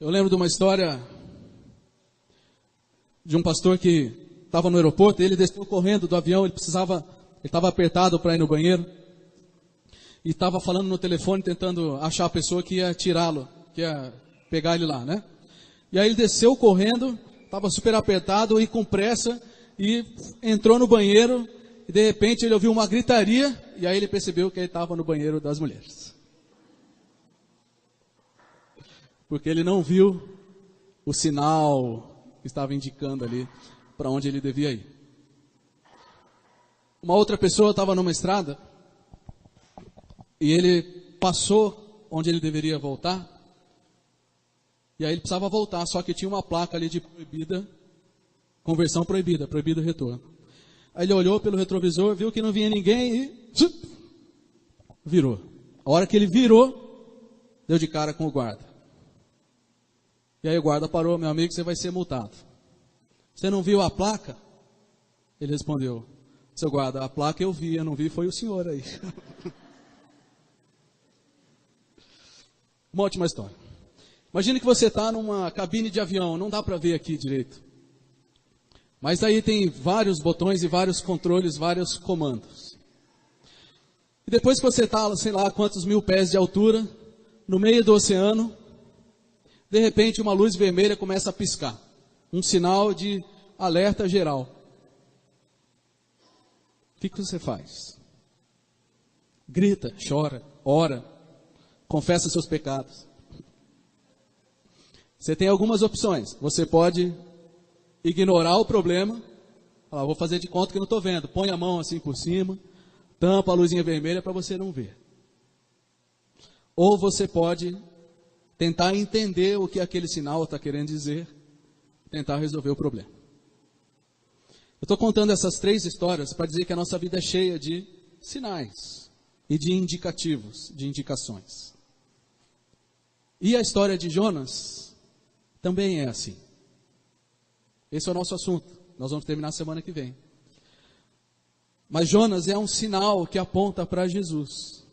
Eu lembro de uma história de um pastor que estava no aeroporto, e ele desceu correndo do avião, ele estava apertado para ir no banheiro, e estava falando no telefone, tentando achar a pessoa que ia tirá-lo, que ia pegar ele lá, né? E aí ele desceu correndo, estava super apertado e com pressa, e entrou no banheiro, e de repente ele ouviu uma gritaria, e aí ele percebeu que ele estava no banheiro das mulheres. Porque ele não viu o sinal que estava indicando ali para onde ele devia ir. Uma outra pessoa estava numa estrada, e ele passou onde ele deveria voltar, e aí ele precisava voltar, só que tinha uma placa ali de proibida, conversão proibida, proibido retorno. Aí ele olhou pelo retrovisor, viu que não vinha ninguém e virou. A hora que ele virou, deu de cara com o guarda. E aí o guarda parou: meu amigo, você vai ser multado. Você não viu a placa? Ele respondeu: seu guarda, a placa eu vi, eu não vi, foi o senhor aí. Uma ótima história. Imagine que você está numa cabine de avião, não dá para ver aqui direito. Mas aí tem vários botões e vários controles, vários comandos. E depois que você está, sei lá, quantos mil pés de altura, no meio do oceano, de repente uma luz vermelha começa a piscar. Um sinal de alerta geral. O que você faz? Grita, chora, ora, confessa seus pecados. Você tem algumas opções. Você pode ignorar o problema, falar: vou fazer de conta que não estou vendo. Põe a mão assim por cima, tampa a luzinha vermelha para você não ver. Ou você pode tentar entender o que aquele sinal está querendo dizer, tentar resolver o problema. Eu estou contando essas 3 histórias para dizer que a nossa vida é cheia de sinais e de indicativos, de indicações. E a história de Jonas também é assim. Esse é o nosso assunto. Nós vamos terminar semana que vem. Mas Jonas é um sinal que aponta para Jesus.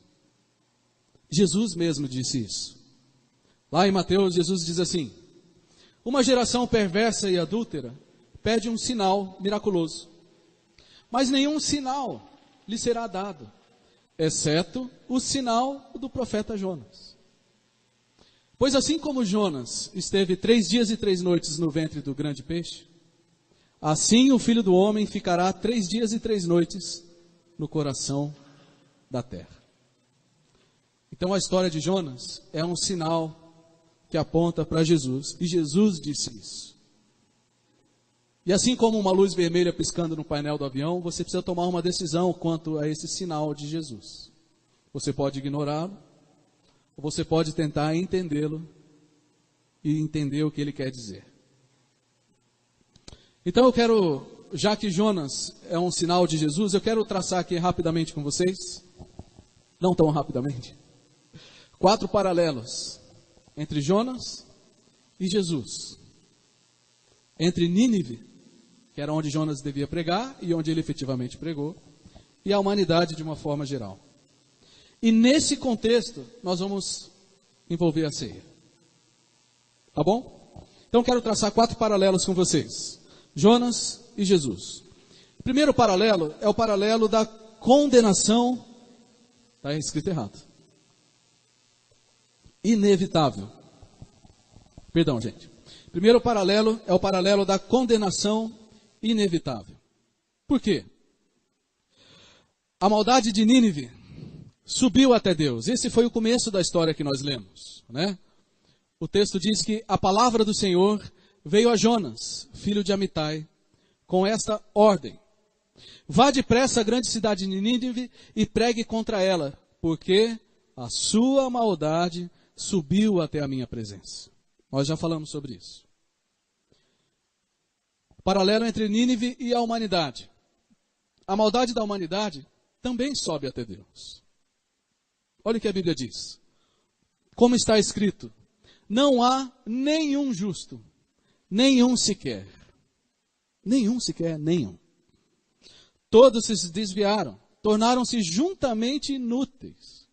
Jesus mesmo disse isso. Lá em Mateus, Jesus diz assim: uma geração perversa e adúltera pede um sinal miraculoso, mas nenhum sinal lhe será dado, exceto o sinal do profeta Jonas. Pois assim como Jonas esteve 3 dias e 3 noites no ventre do grande peixe, assim o Filho do Homem ficará 3 dias e 3 noites no coração da terra. Então a história de Jonas é um sinal que aponta para Jesus, e Jesus disse isso. E assim como uma luz vermelha piscando no painel do avião, você precisa tomar uma decisão quanto a esse sinal de Jesus. Você pode ignorá-lo, ou você pode tentar entendê-lo e entender o que ele quer dizer. Então eu quero, já que Jonas é um sinal de Jesus, eu quero traçar aqui rapidamente com vocês, não tão rapidamente, 4 paralelos entre Jonas e Jesus. Entre Nínive, que era onde Jonas devia pregar e onde ele efetivamente pregou, e a humanidade de uma forma geral. E nesse contexto, nós vamos envolver a ceia. Tá bom? Então quero traçar 4 paralelos com vocês. Jonas e Jesus. O primeiro paralelo é o paralelo da condenação. Está escrito errado. Inevitável. Perdão, gente. O primeiro paralelo é o paralelo da condenação inevitável. Por quê? A maldade de Nínive subiu até Deus. Esse foi o começo da história que nós lemos, né? O texto diz que a palavra do Senhor veio a Jonas, filho de Amitai, com esta ordem: vá depressa à grande cidade de Nínive e pregue contra ela, porque a sua maldade subiu até a minha presença. Nós já falamos sobre isso. Paralelo entre Nínive e a humanidade. A maldade da humanidade também sobe até Deus. Olha o que a Bíblia diz. Como está escrito: não há nenhum justo, nenhum sequer. Nenhum sequer, nenhum. Todos se desviaram, tornaram-se juntamente inúteis.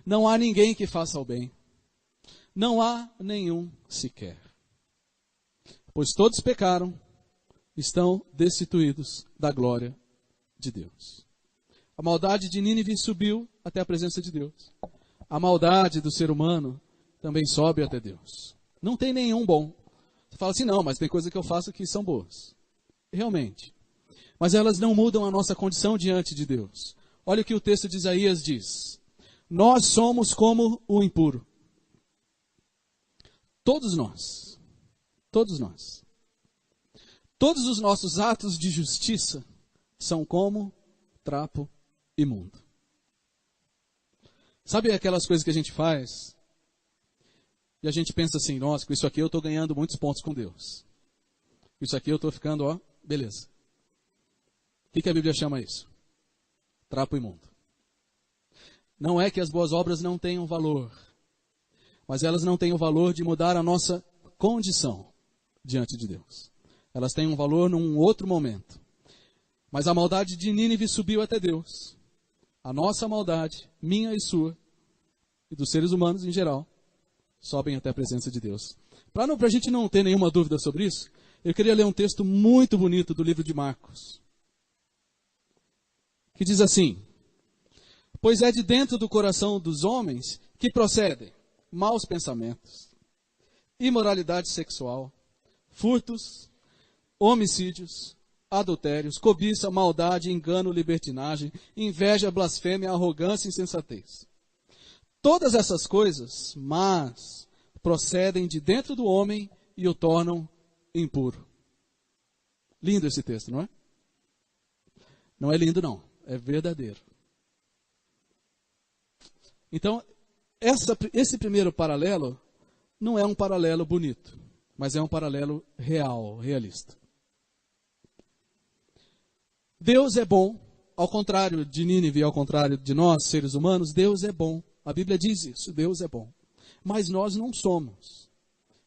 Não há ninguém que faça o bem. Não há nenhum sequer. Pois todos pecaram, estão destituídos da glória de Deus. A maldade de Nínive subiu até a presença de Deus. A maldade do ser humano também sobe até Deus. Não tem nenhum bom. Você fala assim, não, mas tem coisas que eu faço que são boas. Realmente. Mas elas não mudam a nossa condição diante de Deus. Olha o que o texto de Isaías diz. Nós somos como o impuro. Todos nós. Todos nós. Todos os nossos atos de justiça são como trapo imundo. Sabe aquelas coisas que a gente faz e a gente pensa assim, nossa, com isso aqui eu estou ganhando muitos pontos com Deus. Com isso aqui eu estou ficando, ó, beleza. O que a Bíblia chama isso? Trapo imundo. Não é que as boas obras não tenham valor, mas elas não têm o valor de mudar a nossa condição diante de Deus. Elas têm um valor num outro momento. Mas a maldade de Nínive subiu até Deus. A nossa maldade, minha e sua, e dos seres humanos em geral, sobem até a presença de Deus. Para a gente não ter nenhuma dúvida sobre isso, eu queria ler um texto muito bonito do livro de Marcos, que diz assim, pois é de dentro do coração dos homens que procedem maus pensamentos, imoralidade sexual, furtos, homicídios, adultérios, cobiça, maldade, engano, libertinagem, inveja, blasfêmia, arrogância e insensatez. Todas essas coisas, mas procedem de dentro do homem e o tornam impuro. Lindo esse texto, não é? Não é lindo, não. É verdadeiro. Então, esse primeiro paralelo não é um paralelo bonito, mas é um paralelo real, realista. Deus é bom, ao contrário de Nínive e ao contrário de nós, seres humanos, Deus é bom. A Bíblia diz isso, Deus é bom. Mas nós não somos.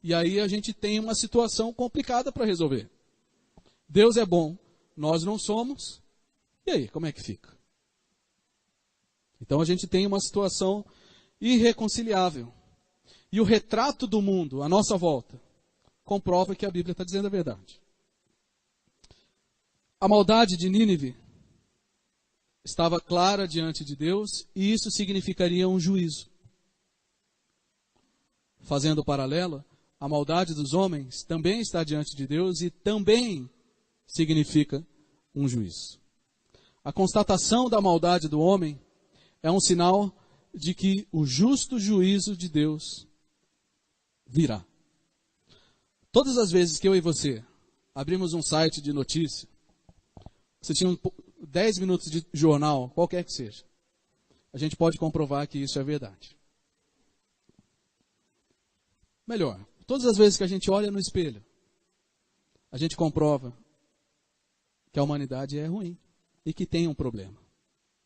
E aí a gente tem uma situação complicada para resolver. Deus é bom, nós não somos. E aí, como é que fica? Então a gente tem uma situação irreconciliável. E o retrato do mundo à nossa volta comprova que a Bíblia está dizendo a verdade. A maldade de Nínive estava clara diante de Deus e isso significaria um juízo. Fazendo o paralelo, a maldade dos homens também está diante de Deus e também significa um juízo. A constatação da maldade do homem é um sinal de que o justo juízo de Deus virá. Todas as vezes que eu e você abrimos um site de notícia, você tinha 10 minutos de jornal, qualquer que seja, a gente pode comprovar que isso é verdade. Melhor, todas as vezes que a gente olha no espelho, a gente comprova que a humanidade é ruim e que tem um problema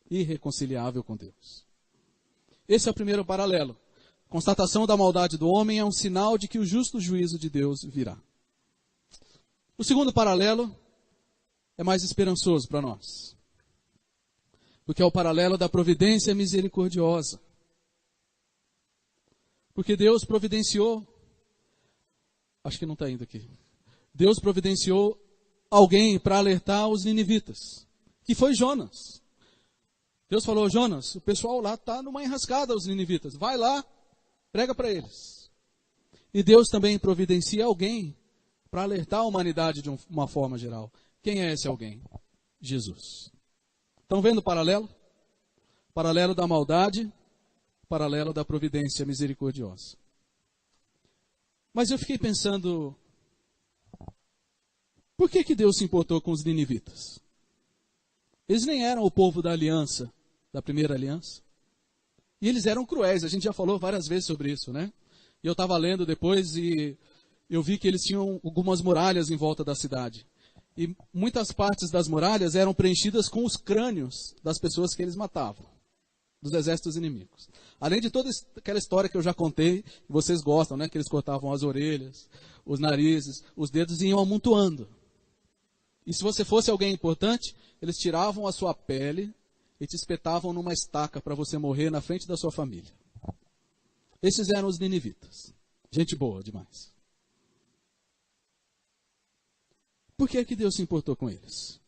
irreconciliável com Deus. Esse é o primeiro paralelo. Constatação da maldade do homem é um sinal de que o justo juízo de Deus virá. O segundo paralelo é mais esperançoso para nós, porque é o paralelo da providência misericordiosa. Porque Deus providenciou, acho que não está indo aqui, Deus providenciou alguém para alertar os ninivitas, que foi Jonas. Deus falou, Jonas, o pessoal lá está numa enrascada, os ninivitas, vai lá, prega para eles. E Deus também providencia alguém para alertar a humanidade de uma forma geral. Quem é esse alguém? Jesus. Estão vendo o paralelo? Paralelo da maldade, paralelo da providência misericordiosa. Mas eu fiquei pensando, por que Deus se importou com os ninivitas? Eles nem eram o povo da aliança, da primeira aliança. E eles eram cruéis, a gente já falou várias vezes sobre isso, né? E eu estava lendo depois e eu vi que eles tinham algumas muralhas em volta da cidade. E muitas partes das muralhas eram preenchidas com os crânios das pessoas que eles matavam, dos exércitos inimigos. Além de toda aquela história que eu já contei, que vocês gostam, né? Que eles cortavam as orelhas, os narizes, os dedos e iam amontoando. E se você fosse alguém importante, eles tiravam a sua pele e te espetavam numa estaca para você morrer na frente da sua família. Esses eram os ninivitas. Gente boa demais. Por que é que Deus se importou com eles?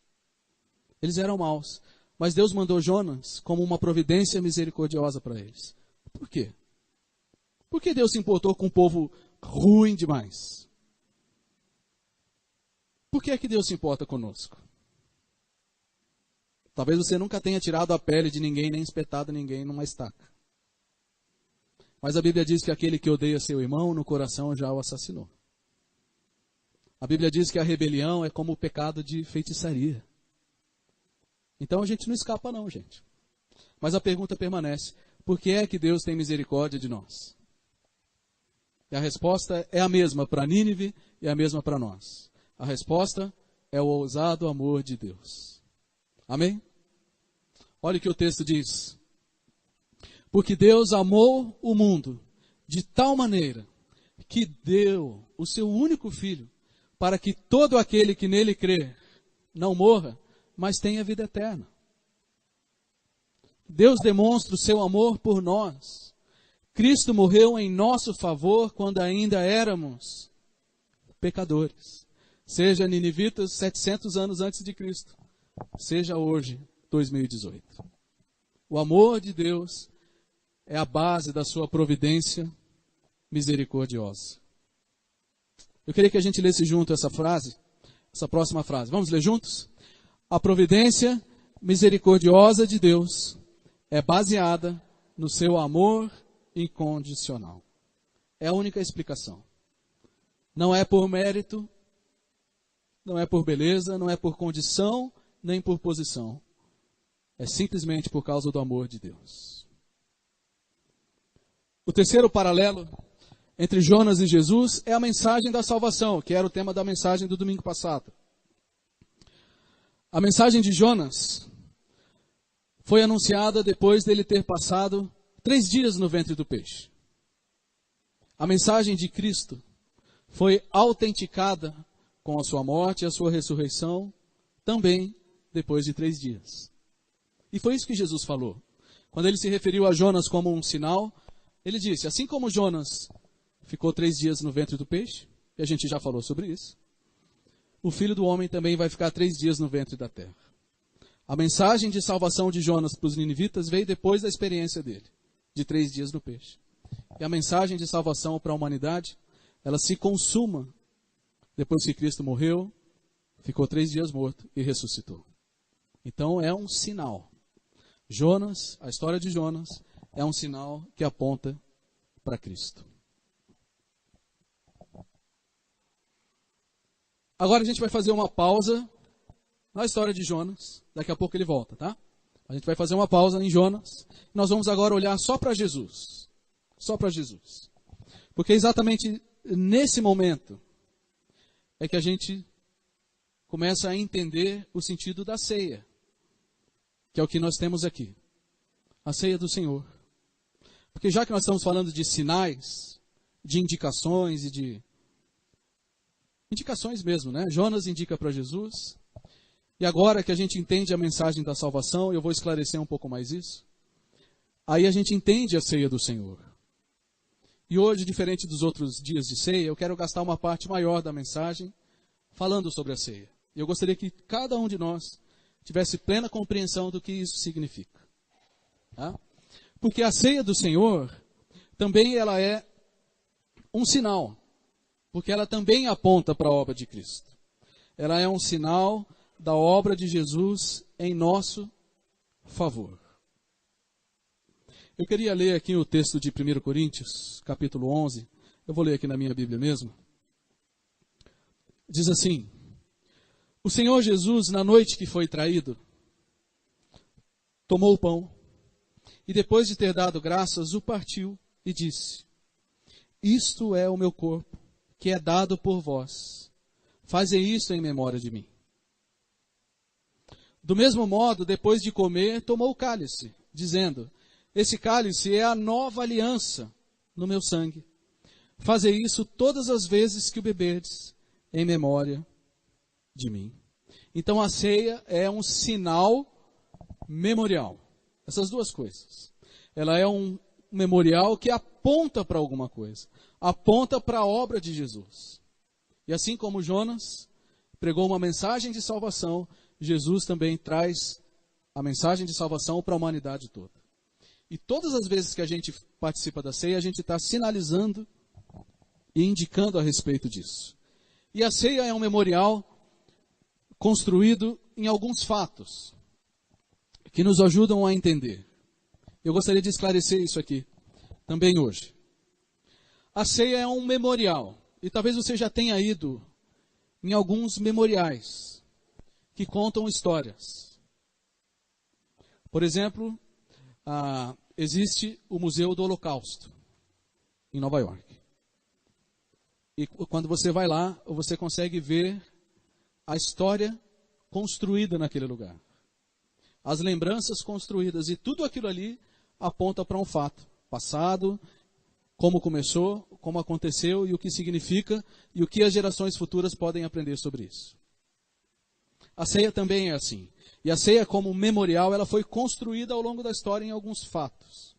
Eles eram maus, mas Deus mandou Jonas como uma providência misericordiosa para eles. Por quê? Por que Deus se importou com um povo ruim demais? Por que é que Deus se importa conosco? Talvez você nunca tenha tirado a pele de ninguém, nem espetado ninguém numa estaca. Mas a Bíblia diz que aquele que odeia seu irmão, no coração já o assassinou. A Bíblia diz que a rebelião é como o pecado de feitiçaria. Então a gente não escapa não, gente. Mas a pergunta permanece: por que é que Deus tem misericórdia de nós? E a resposta é a mesma para Nínive e a mesma para nós. A resposta é o ousado amor de Deus. Amém? Olha o que o texto diz. Porque Deus amou o mundo de tal maneira que deu o seu único filho, para que todo aquele que nele crê não morra, mas tenha vida eterna. Deus demonstra o seu amor por nós. Cristo morreu em nosso favor quando ainda éramos pecadores. Seja ninivitas 700 anos antes de Cristo, seja hoje, 2018. O amor de Deus é a base da sua providência misericordiosa. Eu queria que a gente lesse junto essa frase, essa próxima frase. Vamos ler juntos? A providência misericordiosa de Deus é baseada no seu amor incondicional. É a única explicação. Não é por mérito, não é por beleza, não é por condição, nem por posição. É simplesmente por causa do amor de Deus. O terceiro paralelo entre Jonas e Jesus é a mensagem da salvação, que era o tema da mensagem do domingo passado. A mensagem de Jonas foi anunciada depois dele ter passado 3 dias no ventre do peixe. A mensagem de Cristo foi autenticada com a sua morte e a sua ressurreição, também depois de 3 dias. E foi isso que Jesus falou. Quando ele se referiu a Jonas como um sinal, ele disse, assim como Jonas ficou 3 dias no ventre do peixe, e a gente já falou sobre isso, o Filho do Homem também vai ficar 3 dias no ventre da terra. A mensagem de salvação de Jonas para os ninivitas veio depois da experiência dele, de 3 dias no peixe. E a mensagem de salvação para a humanidade, ela se consuma depois que Cristo morreu, ficou 3 dias morto e ressuscitou. Então é um sinal. Jonas, a história de Jonas, é um sinal que aponta para Cristo. Agora a gente vai fazer uma pausa na história de Jonas. Daqui a pouco ele volta, tá? A gente vai fazer uma pausa em Jonas. Nós vamos agora olhar só para Jesus. Só para Jesus. Porque exatamente nesse momento é que a gente começa a entender o sentido da ceia, que é o que nós temos aqui. A ceia do Senhor. Porque já que nós estamos falando de sinais, de indicações e de indicações mesmo, né? Jonas indica para Jesus. E agora que a gente entende a mensagem da salvação, eu vou esclarecer um pouco mais isso. Aí a gente entende a ceia do Senhor. E hoje, diferente dos outros dias de ceia, eu quero gastar uma parte maior da mensagem falando sobre a ceia. E eu gostaria que cada um de nós tivesse plena compreensão do que isso significa. Tá? Porque a ceia do Senhor também ela é um sinal. Porque ela também aponta para a obra de Cristo. Ela é um sinal da obra de Jesus em nosso favor. Eu queria ler aqui o texto de 1 Coríntios, capítulo 11. Eu vou ler aqui na minha Bíblia mesmo. Diz assim: o Senhor Jesus, na noite que foi traído, tomou o pão e depois de ter dado graças, o partiu e disse: isto é o meu corpo, que é dado por vós. Fazei isso em memória de mim. Do mesmo modo, depois de comer, tomou o cálice, dizendo: esse cálice é a nova aliança no meu sangue. Fazei isso todas as vezes que o beberdes, em memória de mim. Então a ceia é um sinal memorial. Essas duas coisas. Ela é um memorial que aponta para alguma coisa, aponta para a obra de Jesus. E assim como Jonas pregou uma mensagem de salvação, Jesus também traz a mensagem de salvação para a humanidade toda. E todas as vezes que a gente participa da ceia, a gente está sinalizando e indicando a respeito disso. E a ceia é um memorial construído em alguns fatos que nos ajudam a entender. Eu gostaria de esclarecer isso aqui também hoje. A ceia é um memorial. E talvez você já tenha ido em alguns memoriais que contam histórias. Por exemplo, existe o Museu do Holocausto, em Nova York. E quando você vai lá, você consegue ver a história construída naquele lugar. As lembranças construídas. E tudo aquilo ali aponta para um fato passado, como começou, como aconteceu e o que significa e o que as gerações futuras podem aprender sobre isso. A ceia também é assim. E a ceia, como memorial, ela foi construída ao longo da história em alguns fatos.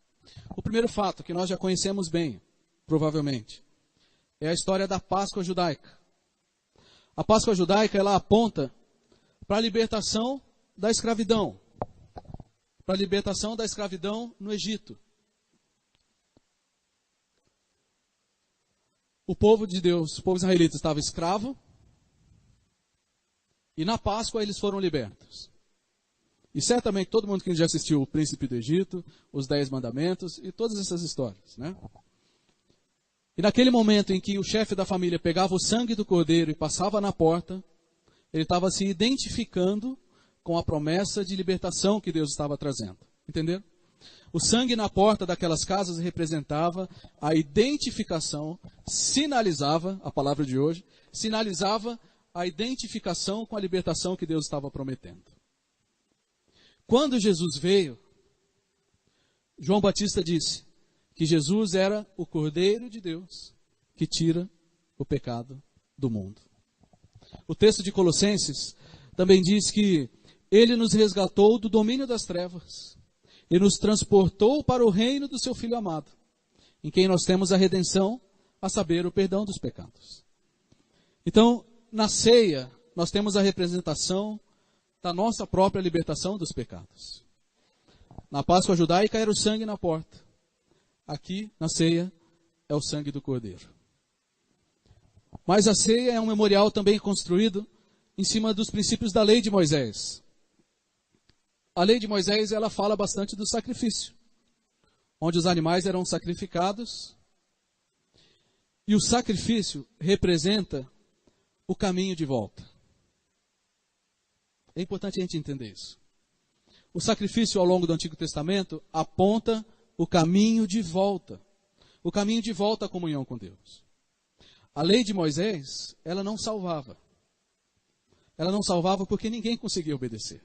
O primeiro fato, que nós já conhecemos bem, provavelmente, é a história da Páscoa judaica. A Páscoa judaica, ela aponta para a libertação da escravidão. Para a libertação da escravidão no Egito. O povo de Deus, o povo israelita estava escravo. E na Páscoa eles foram libertos. E certamente todo mundo que já assistiu O Príncipe do Egito, Os 10 Mandamentos e todas essas histórias, né? E naquele momento em que o chefe da família pegava o sangue do cordeiro e passava na porta, ele estava se identificando com a promessa de libertação que Deus estava trazendo. Entenderam? O sangue na porta daquelas casas representava a identificação, sinalizava, a palavra de hoje, sinalizava a identificação com a libertação que Deus estava prometendo. Quando Jesus veio, João Batista disse que Jesus era o Cordeiro de Deus que tira o pecado do mundo. O texto de Colossenses também diz que ele nos resgatou do domínio das trevas e nos transportou para o reino do seu Filho amado, em quem nós temos a redenção, a saber, o perdão dos pecados. Então, na ceia, nós temos a representação da nossa própria libertação dos pecados. Na Páscoa judaica era o sangue na porta. Aqui, na ceia, é o sangue do Cordeiro. Mas a ceia é um memorial também construído em cima dos princípios da lei de Moisés. A lei de Moisés, ela fala bastante do sacrifício, onde os animais eram sacrificados. E o sacrifício representa o caminho de volta. É importante a gente entender isso. O sacrifício ao longo do Antigo Testamento aponta o caminho de volta. O caminho de volta à comunhão com Deus. A lei de Moisés, ela não salvava. Ela não salvava porque ninguém conseguia obedecer.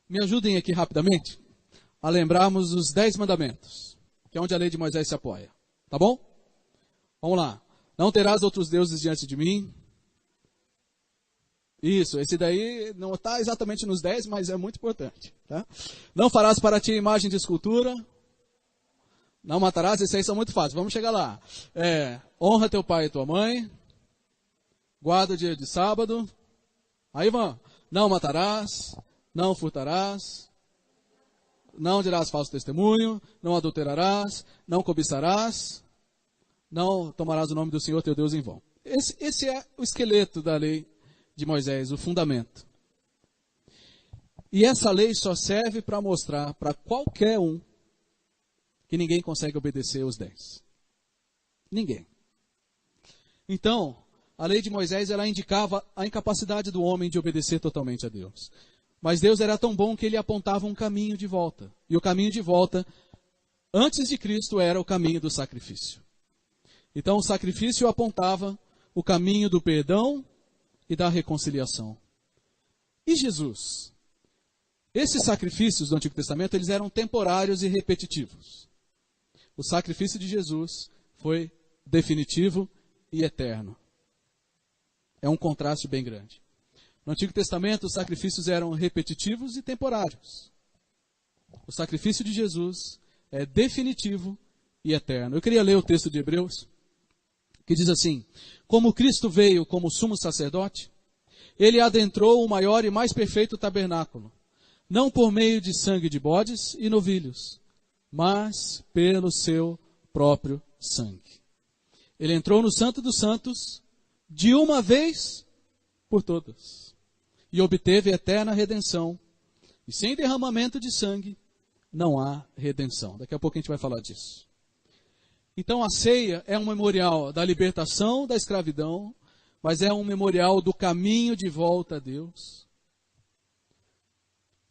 Me ajudem aqui rapidamente a lembrarmos os 10 mandamentos, que é onde a lei de Moisés se apoia. Tá bom? Vamos lá. Não terás outros deuses diante de mim. Isso, esse daí não está exatamente nos 10, mas é muito importante. Tá? Não farás para ti imagem de escultura. Não matarás, esses aí são muito fáceis. Vamos chegar lá. Honra teu pai e tua mãe. Guarda o dia de sábado. Aí vamos. Não matarás. Não furtarás. Não dirás falso testemunho. Não adulterarás. Não cobiçarás. Não tomarás o nome do Senhor teu Deus em vão. Esse é o esqueleto da lei de Moisés, o fundamento. E essa lei só serve para mostrar para qualquer um que ninguém consegue obedecer os 10. Ninguém. Então, a lei de Moisés, ela indicava a incapacidade do homem de obedecer totalmente a Deus. Mas Deus era tão bom que ele apontava um caminho de volta. E o caminho de volta, antes de Cristo, era o caminho do sacrifício. Então, o sacrifício apontava o caminho do perdão e da reconciliação. E Jesus? Esses sacrifícios do Antigo Testamento, eles eram temporários e repetitivos. O sacrifício de Jesus foi definitivo e eterno. É um contraste bem grande. No Antigo Testamento, os sacrifícios eram repetitivos e temporários. O sacrifício de Jesus é definitivo e eterno. Eu queria ler o texto de Hebreus, que diz assim: como Cristo veio como sumo sacerdote, ele adentrou o maior e mais perfeito tabernáculo, não por meio de sangue de bodes e novilhos, mas pelo seu próprio sangue. Ele entrou no Santo dos Santos de uma vez por todas e obteve eterna redenção. E sem derramamento de sangue não há redenção. Daqui a pouco a gente vai falar disso. Então a ceia é um memorial da libertação da escravidão, mas é um memorial do caminho de volta a Deus.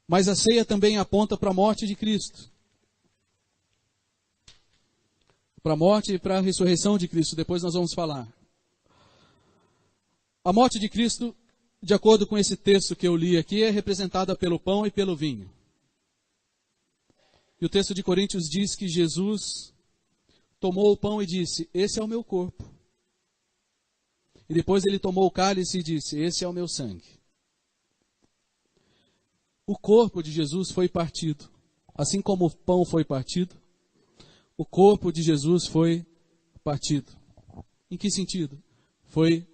Mas a ceia também aponta para a morte de Cristo. Para a morte e para a ressurreição de Cristo. Depois nós vamos falar. A morte de Cristo, de acordo com esse texto que eu li aqui, é representada pelo pão e pelo vinho. E o texto de Coríntios diz que Jesus tomou o pão e disse: esse é o meu corpo. E depois ele tomou o cálice e disse: esse é o meu sangue. O corpo de Jesus foi partido. Assim como o pão foi partido, o corpo de Jesus foi partido. Em que sentido? Foi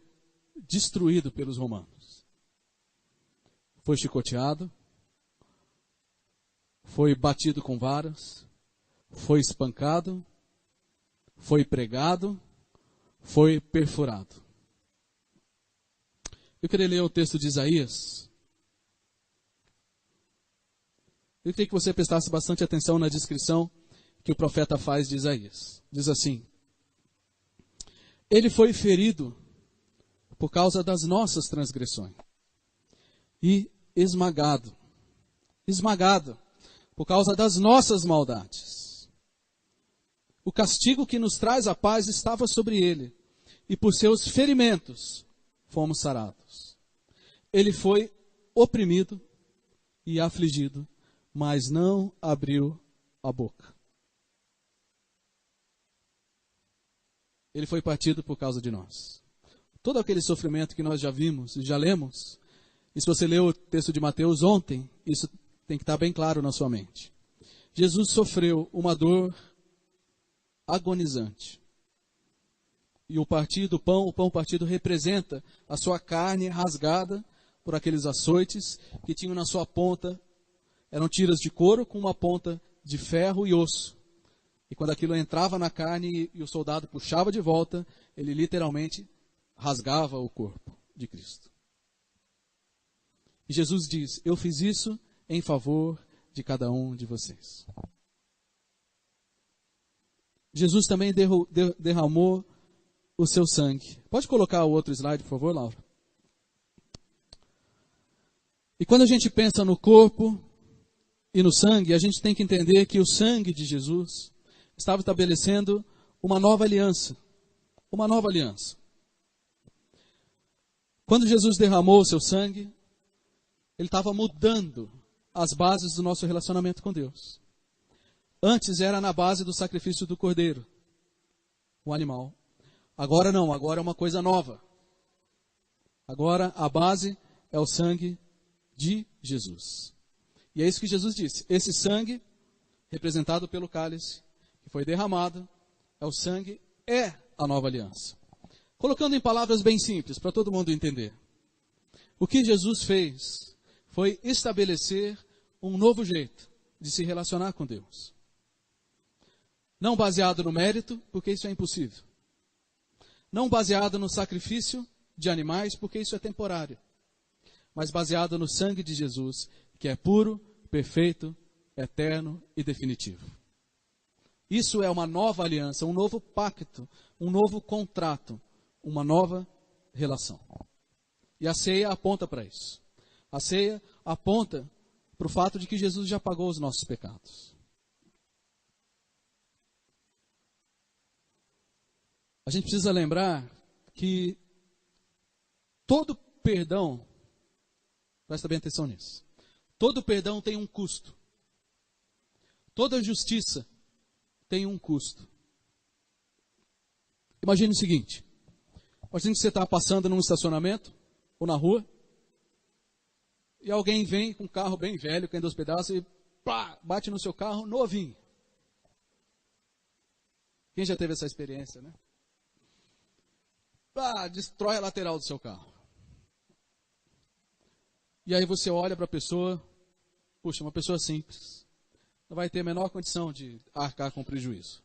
destruído pelos romanos. Foi chicoteado, foi batido com varas, foi espancado, foi pregado, foi perfurado. Eu queria ler o texto de Isaías. Eu queria que você prestasse bastante atenção na descrição que o profeta faz de Isaías. Diz assim: ele foi ferido por causa das nossas transgressões e esmagado por causa das nossas maldades. O castigo que nos traz a paz estava sobre ele, e por seus ferimentos fomos sarados. Ele foi oprimido e afligido, mas não abriu a boca. Ele foi partido por causa de nós. Todo aquele sofrimento que nós já vimos e já lemos, e se você leu o texto de Mateus ontem, isso tem que estar bem claro na sua mente. Jesus sofreu uma dor agonizante. E o pão partido representa a sua carne rasgada por aqueles açoites que tinham na sua ponta, eram tiras de couro com uma ponta de ferro e osso. E quando aquilo entrava na carne e o soldado puxava de volta, ele literalmente rasgava o corpo de Cristo. E Jesus diz: eu fiz isso em favor de cada um de vocês. Jesus também derramou o seu sangue. Pode colocar o outro slide, por favor, Laura? E quando a gente pensa no corpo e no sangue, a gente tem que entender que o sangue de Jesus estava estabelecendo uma nova aliança. Uma nova aliança. Quando Jesus derramou o seu sangue, ele estava mudando as bases do nosso relacionamento com Deus. Antes era na base do sacrifício do cordeiro, o animal. Agora não, agora é uma coisa nova. Agora a base é o sangue de Jesus. E é isso que Jesus disse. Esse sangue, representado pelo cálice, que foi derramado, é a nova aliança. Colocando em palavras bem simples, para todo mundo entender. O que Jesus fez foi estabelecer um novo jeito de se relacionar com Deus. Não baseado no mérito, porque isso é impossível. Não baseado no sacrifício de animais, porque isso é temporário. Mas baseado no sangue de Jesus, que é puro, perfeito, eterno e definitivo. Isso é uma nova aliança, um novo pacto, um novo contrato, uma nova relação. E a ceia aponta para isso. A ceia aponta para o fato de que Jesus já pagou os nossos pecados. A gente precisa lembrar que todo perdão, presta bem atenção nisso, todo perdão tem um custo. Toda justiça tem um custo. Imagine o seguinte, imagine que você está passando num estacionamento ou na rua, e alguém vem com um carro bem velho, caindo aos pedaços, e pá, bate no seu carro novinho. Quem já teve essa experiência, né? Destrói a lateral do seu carro. E aí você olha para a pessoa, puxa, uma pessoa simples, não vai ter a menor condição de arcar com prejuízo.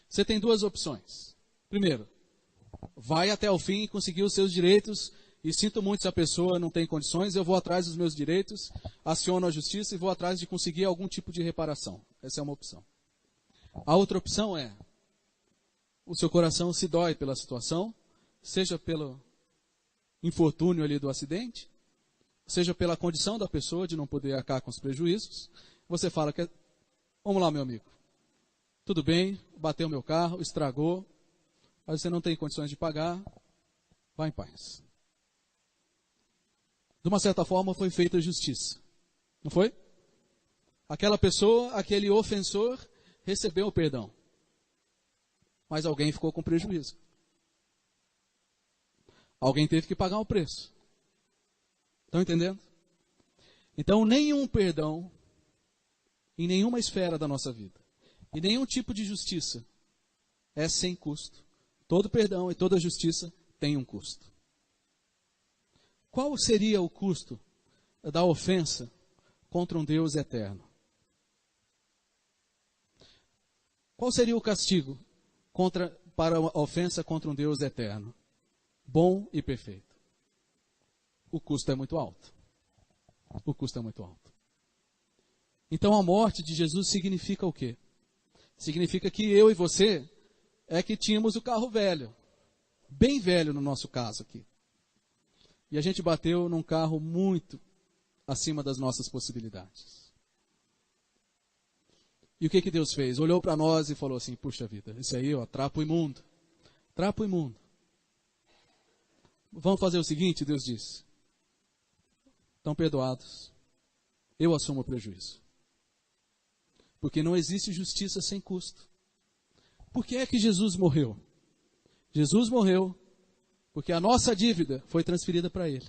Você tem duas opções. Primeiro, vai até o fim e conseguir os seus direitos, e sinto muito se a pessoa não tem condições, eu vou atrás dos meus direitos, aciono a justiça e vou atrás de conseguir algum tipo de reparação. Essa é uma opção. A outra opção é, o seu coração se dói pela situação, seja pelo infortúnio ali do acidente, seja pela condição da pessoa de não poder arcar com os prejuízos, você fala que, vamos lá, meu amigo, tudo bem, bateu meu carro, estragou, mas você não tem condições de pagar, vá em paz. De uma certa forma foi feita justiça, não foi? Aquela pessoa, aquele ofensor, recebeu o perdão, mas alguém ficou com prejuízo. Alguém teve que pagar o preço. Estão entendendo? Então, nenhum perdão, em nenhuma esfera da nossa vida, e nenhum tipo de justiça, é sem custo. Todo perdão e toda justiça tem um custo. Qual seria o custo da ofensa contra um Deus eterno? Qual seria o castigo para a ofensa contra um Deus eterno, bom e perfeito? O custo é muito alto. O custo é muito alto. Então a morte de Jesus significa o quê? Significa que eu e você é que tínhamos o carro velho. Bem velho no nosso caso aqui. E a gente bateu num carro muito acima das nossas possibilidades. E o que Deus fez? Olhou para nós e falou assim, puxa vida, isso aí, ó, trapo imundo. Trapo imundo. Vamos fazer o seguinte, Deus disse. Estão perdoados. Eu assumo o prejuízo. Porque não existe justiça sem custo. Por que é que Jesus morreu? Jesus morreu porque a nossa dívida foi transferida para Ele.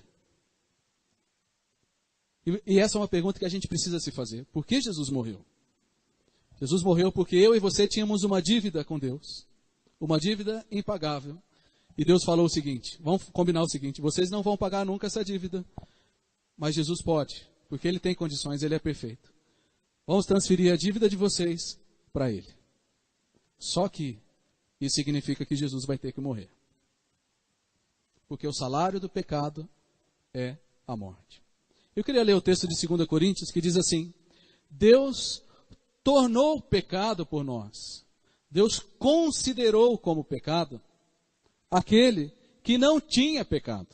E essa é uma pergunta que a gente precisa se fazer. Por que Jesus morreu? Jesus morreu porque eu e você tínhamos uma dívida com Deus. Uma dívida impagável. E Deus falou o seguinte, vamos combinar o seguinte, vocês não vão pagar nunca essa dívida. Mas Jesus pode, porque Ele tem condições, Ele é perfeito. Vamos transferir a dívida de vocês para Ele. Só que isso significa que Jesus vai ter que morrer. Porque o salário do pecado é a morte. Eu queria ler o texto de 2 Coríntios que diz assim, Deus tornou pecado por nós. Deus considerou como pecado aquele que não tinha pecado,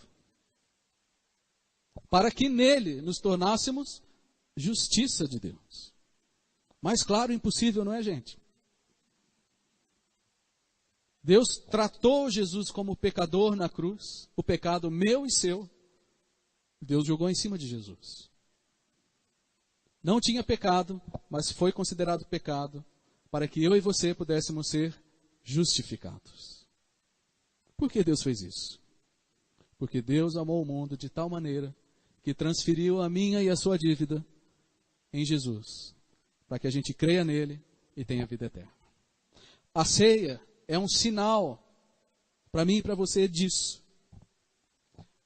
para que nele nos tornássemos justiça de Deus. Mais claro, impossível, não é, gente? Deus tratou Jesus como pecador na cruz, o pecado meu e seu, Deus jogou em cima de Jesus. Não tinha pecado, mas foi considerado pecado, para que eu e você pudéssemos ser justificados. Por que Deus fez isso? Porque Deus amou o mundo de tal maneira que transferiu a minha e a sua dívida em Jesus, para que a gente creia nele e tenha vida eterna. A ceia é um sinal para mim e para você disso.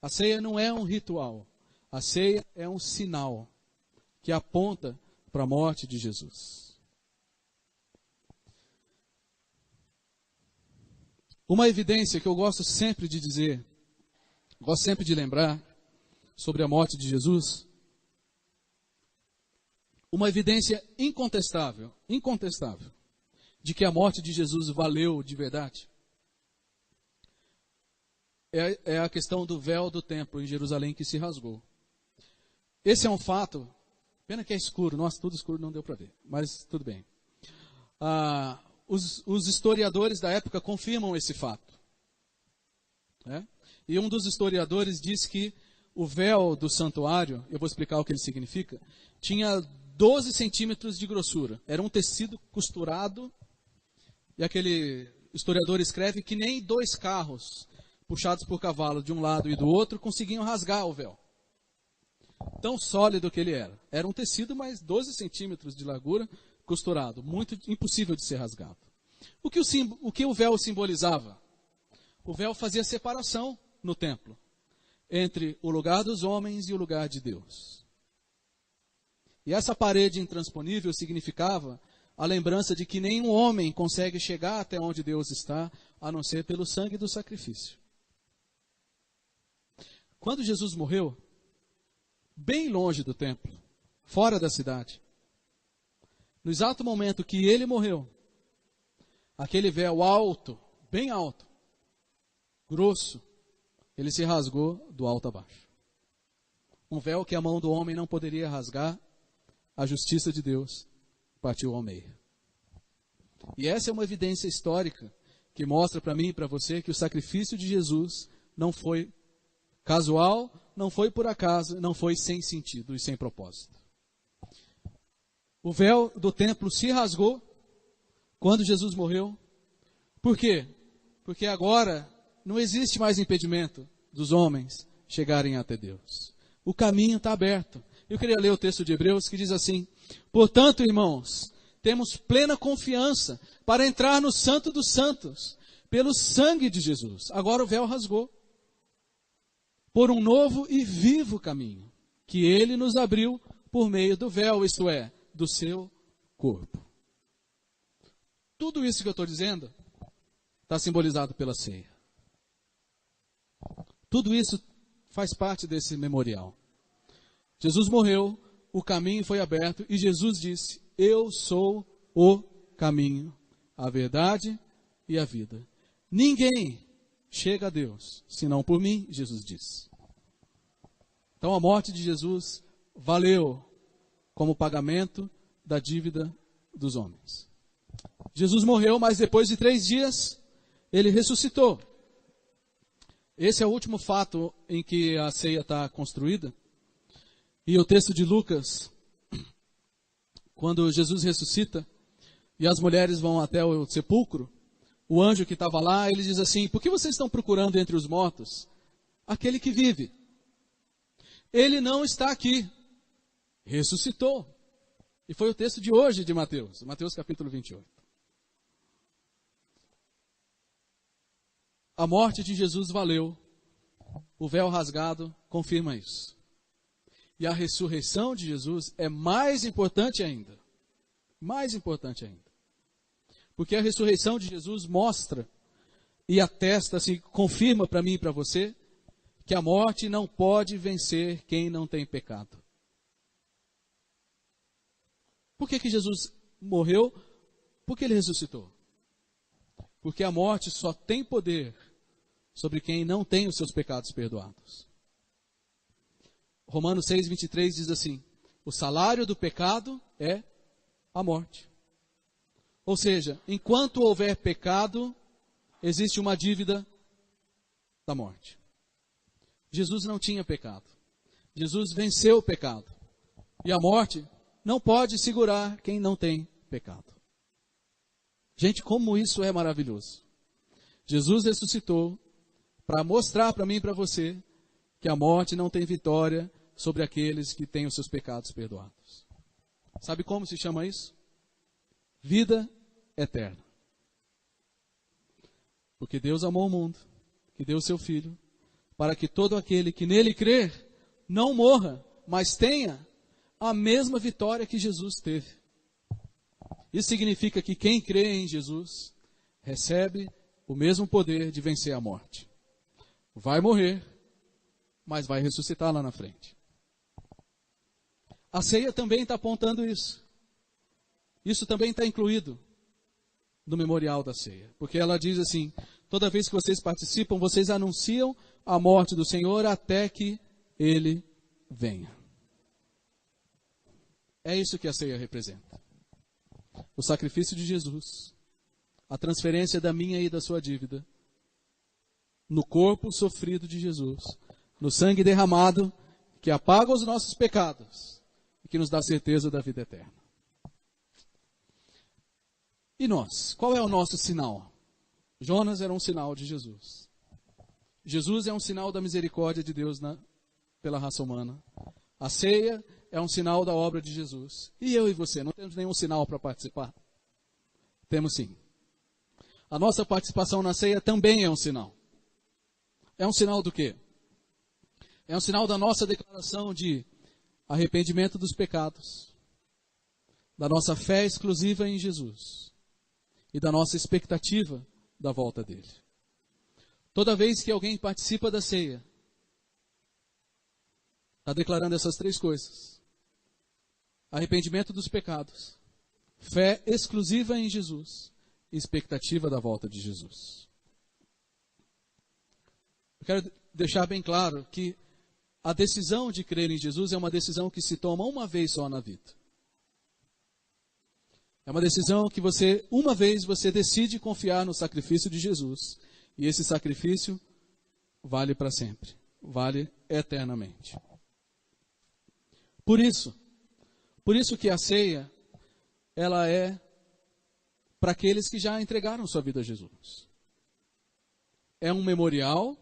A ceia não é um ritual, a ceia é um sinal que aponta para a morte de Jesus. Uma evidência que eu gosto sempre de dizer, gosto sempre de lembrar sobre a morte de Jesus, uma evidência incontestável, de que a morte de Jesus valeu de verdade, é a questão do véu do templo em Jerusalém que se rasgou. Esse é um fato, pena que é escuro, nossa, tudo escuro não deu para ver, mas tudo bem. Os historiadores da época confirmam esse fato. Né? E um dos historiadores diz que o véu do santuário, eu vou explicar o que ele significa, tinha 12 centímetros de grossura. Era um tecido costurado, e aquele historiador escreve que nem 2 carros puxados por cavalo de um lado e do outro conseguiam rasgar o véu. Tão sólido que ele era. Era um tecido, mas 12 centímetros de largura, costurado. Muito impossível de ser rasgado. O que o véu simbolizava? O véu fazia separação no templo entre o lugar dos homens e o lugar de Deus. E essa parede intransponível significava a lembrança de que nenhum homem consegue chegar até onde Deus está, a não ser pelo sangue do sacrifício. Quando Jesus morreu, bem longe do templo, fora da cidade, no exato momento que ele morreu, aquele véu alto, bem alto, grosso, ele se rasgou do alto a baixo. Um véu que a mão do homem não poderia rasgar, a justiça de Deus partiu ao meio. E essa é uma evidência histórica que mostra para mim e para você que o sacrifício de Jesus não foi casual, não foi por acaso, não foi sem sentido e sem propósito. O véu do templo se rasgou quando Jesus morreu. Por quê? Porque agora não existe mais impedimento dos homens chegarem até Deus. O caminho está aberto. Eu queria ler o texto de Hebreus que diz assim: portanto, irmãos, temos plena confiança para entrar no Santo dos Santos, pelo sangue de Jesus. Agora o véu rasgou. Por um novo e vivo caminho, que ele nos abriu por meio do véu, isto é, do seu corpo. Tudo isso que eu estou dizendo está simbolizado pela ceia. Tudo isso faz parte desse memorial. Jesus morreu, o caminho foi aberto e Jesus disse: eu sou o caminho, a verdade e a vida. Ninguém chega a Deus senão por mim, Jesus disse. Então a morte de Jesus valeu como pagamento da dívida dos homens. Jesus morreu, mas depois de 3 dias, ele ressuscitou. Esse é o último fato em que a ceia está construída. E o texto de Lucas, quando Jesus ressuscita e as mulheres vão até o sepulcro, o anjo que estava lá, ele diz assim: por que vocês estão procurando entre os mortos aquele que vive? Ele não está aqui, ressuscitou. E foi o texto de hoje de Mateus, Mateus capítulo 28. A morte de Jesus valeu, o véu rasgado confirma isso. E a ressurreição de Jesus é mais importante ainda. Mais importante ainda. Porque a ressurreição de Jesus mostra e atesta, assim, confirma para mim e para você, que a morte não pode vencer quem não tem pecado. Por que Jesus morreu? Porque ele ressuscitou. Porque a morte só tem poder sobre quem não tem os seus pecados perdoados. Romanos 6:23 diz assim: o salário do pecado é a morte. Ou seja, enquanto houver pecado, existe uma dívida da morte. Jesus não tinha pecado. Jesus venceu o pecado. E a morte não pode segurar quem não tem pecado. Gente, como isso é maravilhoso. Jesus ressuscitou para mostrar para mim e para você que a morte não tem vitória sobre aqueles que têm os seus pecados perdoados. Sabe como se chama isso? Vida eterna. Porque Deus amou o mundo, que deu o seu Filho, para que todo aquele que nele crer não morra, mas tenha a mesma vitória que Jesus teve. Isso significa que quem crê em Jesus recebe o mesmo poder de vencer a morte. Vai morrer, mas vai ressuscitar lá na frente. A ceia também está apontando isso. Isso também está incluído no memorial da ceia. Porque ela diz assim: toda vez que vocês participam, vocês anunciam a morte do Senhor até que Ele venha. É isso que a ceia representa. O sacrifício de Jesus, a transferência da minha e da sua dívida, no corpo sofrido de Jesus, no sangue derramado, que apaga os nossos pecados e que nos dá certeza da vida eterna. E nós? Qual é o nosso sinal? Jonas era um sinal de Jesus. Jesus é um sinal da misericórdia de Deus pela raça humana. A ceia é um sinal da obra de Jesus. E eu e você, não temos nenhum sinal para participar? Temos sim. A nossa participação na ceia também é um sinal. É um sinal do quê? É um sinal da nossa declaração de arrependimento dos pecados, da nossa fé exclusiva em Jesus e da nossa expectativa da volta dele. Toda vez que alguém participa da ceia, está declarando essas três coisas: arrependimento dos pecados, fé exclusiva em Jesus e expectativa da volta de Jesus. Eu quero deixar bem claro que a decisão de crer em Jesus é uma decisão que se toma uma vez só na vida. É uma decisão que uma vez você decide confiar no sacrifício de Jesus. E esse sacrifício vale para sempre, vale eternamente. Por isso que a ceia, ela é para aqueles que já entregaram sua vida a Jesus. É um memorial,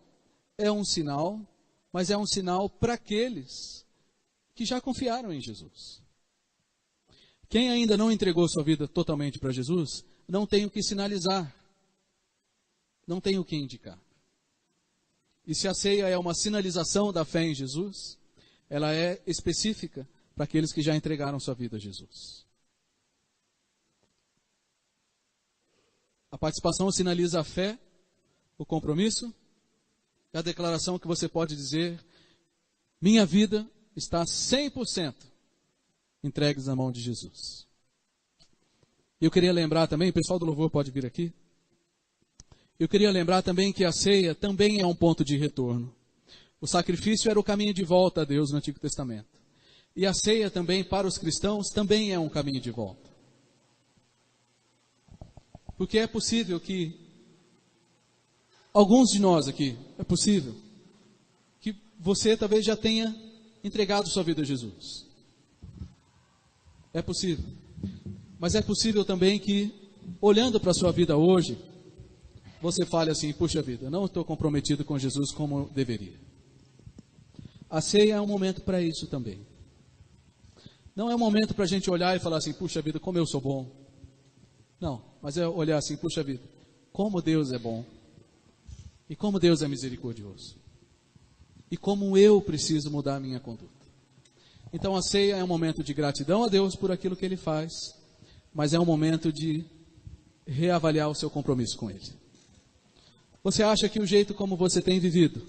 é um sinal, mas é um sinal para aqueles que já confiaram em Jesus. Quem ainda não entregou sua vida totalmente para Jesus, não tem o que sinalizar, não tem o que indicar. E se a ceia é uma sinalização da fé em Jesus, ela é específica para aqueles que já entregaram sua vida a Jesus. A participação sinaliza a fé, o compromisso, e a declaração que você pode dizer: minha vida está 100% entregues na mão de Jesus. Eu queria lembrar também, o pessoal do louvor pode vir aqui. Eu queria lembrar também que a ceia também é um ponto de retorno. O sacrifício era o caminho de volta a Deus no Antigo Testamento. E a ceia também, para os cristãos, também é um caminho de volta. Porque é possível que alguns de nós aqui, é possível que você talvez já tenha entregado sua vida a Jesus. É possível. Mas é possível também que, olhando para a sua vida hoje, você fale assim: puxa vida, não estou comprometido com Jesus como deveria. A ceia é um momento para isso também. Não é um momento para a gente olhar e falar assim: puxa vida, como eu sou bom. Não, mas é olhar assim: puxa vida, como Deus é bom. E como Deus é misericordioso. E como eu preciso mudar a minha conduta. Então a ceia é um momento de gratidão a Deus por aquilo que Ele faz, mas é um momento de reavaliar o seu compromisso com Ele. Você acha que o jeito como você tem vivido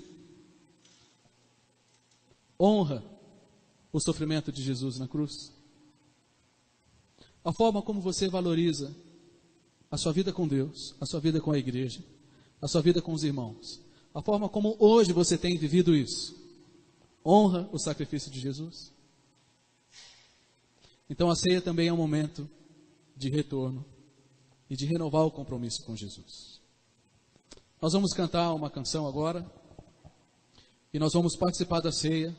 honra o sofrimento de Jesus na cruz? A forma como você valoriza a sua vida com Deus, a sua vida com a igreja, a sua vida com os irmãos, a forma como hoje você tem vivido isso, honra o sacrifício de Jesus? Então a ceia também é um momento de retorno e de renovar o compromisso com Jesus. Nós vamos cantar uma canção agora e nós vamos participar da ceia.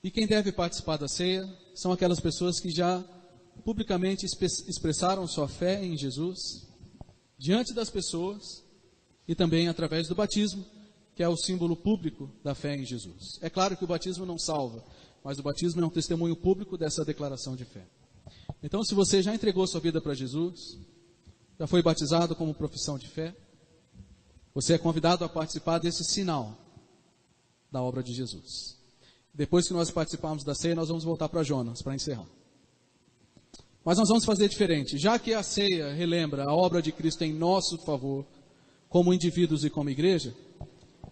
E quem deve participar da ceia são aquelas pessoas que já publicamente expressaram sua fé em Jesus diante das pessoas e também através do batismo, que é o símbolo público da fé em Jesus. É claro que o batismo não salva, mas o batismo é um testemunho público dessa declaração de fé. Então, se você já entregou sua vida para Jesus, já foi batizado como profissão de fé, você é convidado a participar desse sinal da obra de Jesus. Depois que nós participarmos da ceia, nós vamos voltar para Jonas, para encerrar. Mas nós vamos fazer diferente. Já que a ceia relembra a obra de Cristo em nosso favor, como indivíduos e como igreja,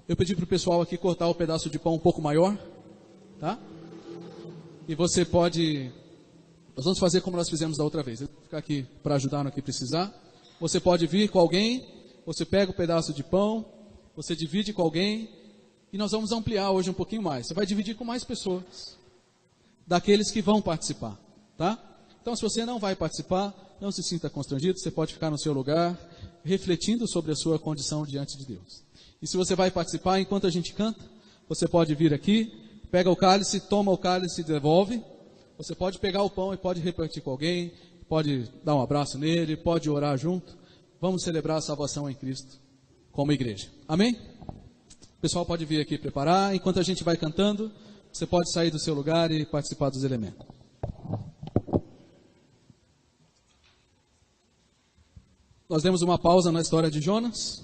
eu pedi para o pessoal aqui cortar o pedaço de pão um pouco maior, tá? E você pode... Nós vamos fazer como nós fizemos da outra vez. Eu vou ficar aqui para ajudar no que precisar. Você pode vir com alguém, você pega o pedaço de pão, você divide com alguém, e nós vamos ampliar hoje um pouquinho mais. Você vai dividir com mais pessoas, daqueles que vão participar, tá? Então, se você não vai participar, não se sinta constrangido, você pode ficar no seu lugar, refletindo sobre a sua condição diante de Deus. E se você vai participar, enquanto a gente canta, você pode vir aqui, pega o cálice, toma o cálice e devolve. Você pode pegar o pão e pode repartir com alguém, pode dar um abraço nele, pode orar junto. Vamos celebrar a salvação em Cristo como igreja. Amém? O pessoal pode vir aqui preparar. Enquanto a gente vai cantando, você pode sair do seu lugar e participar dos elementos. nós demos uma pausa na história de Jonas,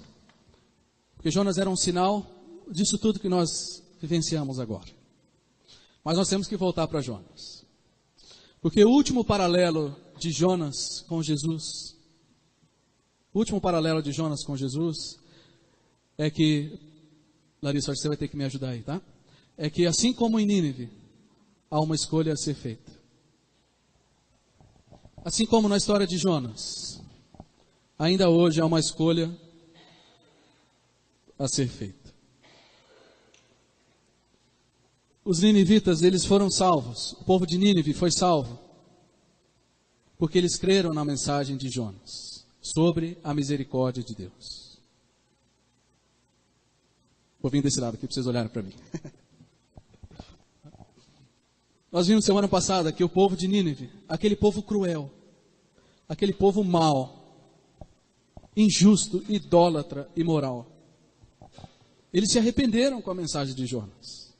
porque Jonas era um sinal disso tudo que nós vivenciamos agora. Mas nós temos que voltar para Jonas. Porque o último paralelo de Jonas com Jesus, é que, Larissa, acho que você vai ter que me ajudar aí, tá? É que assim como em Nínive, há uma escolha a ser feita. Assim como na história de Jonas, ainda hoje há uma escolha a ser feita. Os ninivitas, eles foram salvos. O povo de Nínive foi salvo porque eles creram na mensagem de Jonas sobre a misericórdia de Deus. Vou vir desse lado aqui para vocês olharem para mim. Nós vimos semana passada que o povo de Nínive, aquele povo cruel, aquele povo mau, injusto, idólatra, imoral, eles se arrependeram com a mensagem de Jonas.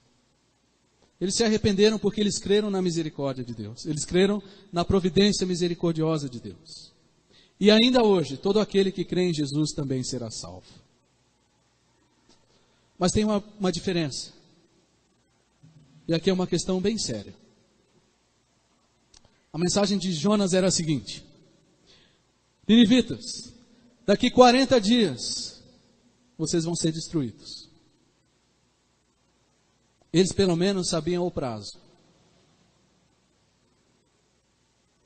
Eles se arrependeram porque eles creram na misericórdia de Deus. Eles creram na providência misericordiosa de Deus. E ainda hoje, todo aquele que crê em Jesus também será salvo. Mas tem uma diferença. E aqui é uma questão bem séria. A mensagem de Jonas era a seguinte: ninivitas, daqui 40 dias, vocês vão ser destruídos. Eles pelo menos sabiam o prazo.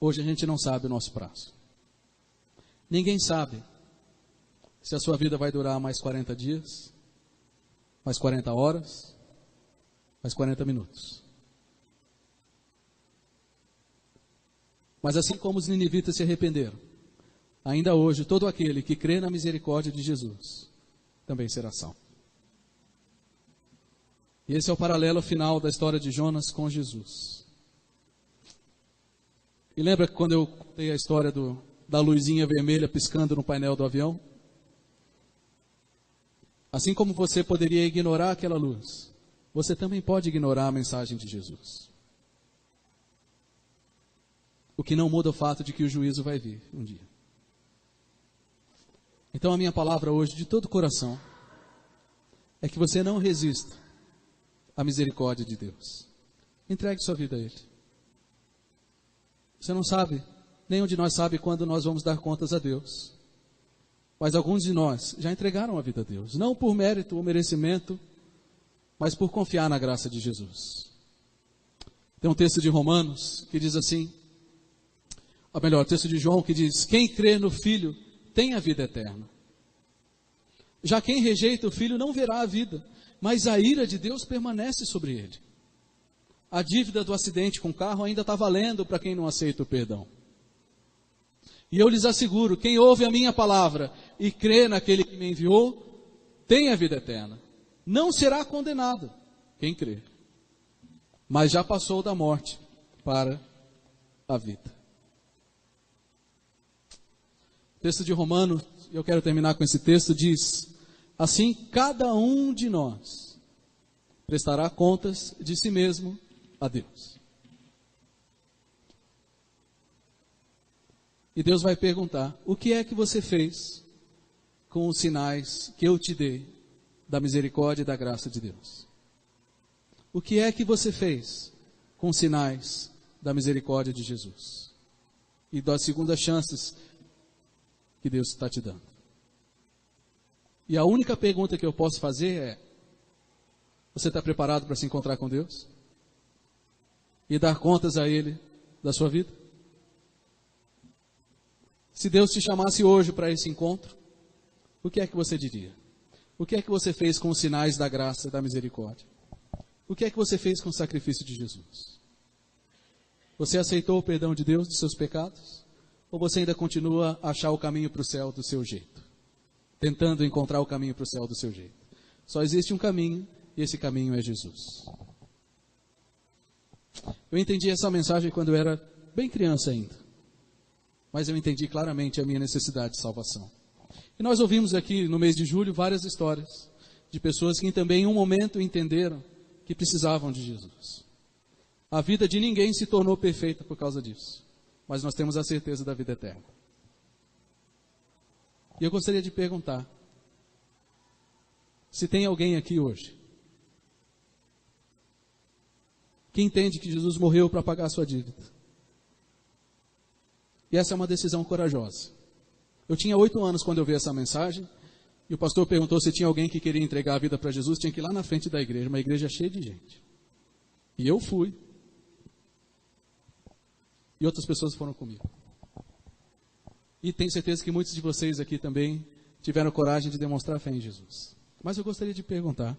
Hoje a gente não sabe o nosso prazo. Ninguém sabe se a sua vida vai durar mais 40 dias, mais 40 horas, mais 40 minutos. Mas assim como os ninivitas se arrependeram, ainda hoje todo aquele que crê na misericórdia de Jesus também será salvo. E esse é o paralelo final da história de Jonas com Jesus. E lembra que quando eu contei a história da luzinha vermelha piscando no painel do avião? Assim como você poderia ignorar aquela luz, você também pode ignorar a mensagem de Jesus. O que não muda o fato de que o juízo vai vir um dia. Então a minha palavra hoje, de todo o coração, é que você não resista à misericórdia de Deus. Entregue sua vida a Ele. Você não sabe, nenhum de nós sabe quando nós vamos dar contas a Deus. Mas alguns de nós já entregaram a vida a Deus. Não por mérito ou merecimento, mas por confiar na graça de Jesus. Tem um texto de Romanos que diz assim, ou melhor, o texto de João que diz: quem crê no Filho tem a vida eterna. Já quem rejeita o Filho não verá a vida, mas a ira de Deus permanece sobre ele. A dívida do acidente com o carro ainda está valendo para quem não aceita o perdão. E eu lhes asseguro, quem ouve a minha palavra e crê naquele que me enviou, tem a vida eterna. Não será condenado quem crê, mas já passou da morte para a vida. O texto de Romanos, eu quero terminar com esse texto, diz: assim cada um de nós prestará contas de si mesmo a Deus. E Deus vai perguntar: o que é que você fez com os sinais que eu te dei da misericórdia e da graça de Deus? O que é que você fez com os sinais da misericórdia de Jesus? E das segundas chances que Deus está te dando. E a única pergunta que eu posso fazer é: você está preparado para se encontrar com Deus? E dar contas a Ele da sua vida? Se Deus te chamasse hoje para esse encontro, o que é que você diria? O que é que você fez com os sinais da graça e da misericórdia? O que é que você fez com o sacrifício de Jesus? Você aceitou o perdão de Deus dos seus pecados? Ou você ainda continua a achar o caminho para o céu do seu jeito? Tentando encontrar o caminho para o céu do seu jeito. Só existe um caminho, e esse caminho é Jesus. Eu entendi essa mensagem quando eu era bem criança ainda. Mas eu entendi claramente a minha necessidade de salvação. E nós ouvimos aqui no mês de julho várias histórias de pessoas que também em um momento entenderam que precisavam de Jesus. A vida de ninguém se tornou perfeita por causa disso. Mas nós temos a certeza da vida eterna. E eu gostaria de perguntar, se tem alguém aqui hoje que entende que Jesus morreu para pagar a sua dívida. E essa é uma decisão corajosa. Eu tinha 8 anos quando eu vi essa mensagem, e o pastor perguntou se tinha alguém que queria entregar a vida para Jesus, tinha que ir lá na frente da igreja, uma igreja cheia de gente. E eu fui. E outras pessoas foram comigo. E tenho certeza que muitos de vocês aqui também tiveram coragem de demonstrar fé em Jesus. Mas eu gostaria de perguntar,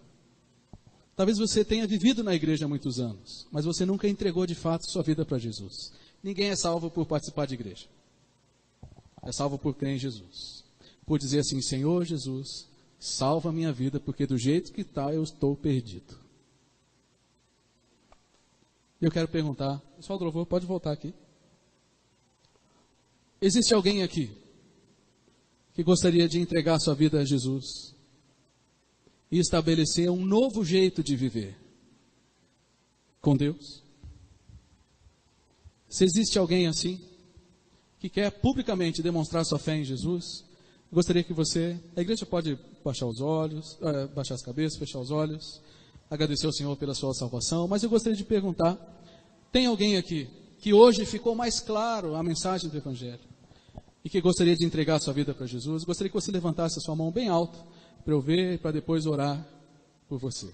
talvez você tenha vivido na igreja há muitos anos, mas você nunca entregou de fato sua vida para Jesus. Ninguém é salvo por participar de igreja. É salvo por crer em Jesus. Por dizer assim, Senhor Jesus, salva a minha vida, porque do jeito que está eu estou perdido. E eu quero perguntar, pessoal do louvor, pode voltar aqui. Existe alguém aqui que gostaria de entregar sua vida a Jesus e estabelecer um novo jeito de viver com Deus? Se existe alguém assim, que quer publicamente demonstrar sua fé em Jesus, eu gostaria que você, a igreja pode baixar os olhos, baixar as cabeças, fechar os olhos, agradecer ao Senhor pela sua salvação, mas eu gostaria de perguntar, tem alguém aqui que hoje ficou mais claro a mensagem do Evangelho e que gostaria de entregar sua vida para Jesus? Gostaria que você levantasse a sua mão bem alto para eu ver e para depois orar por você.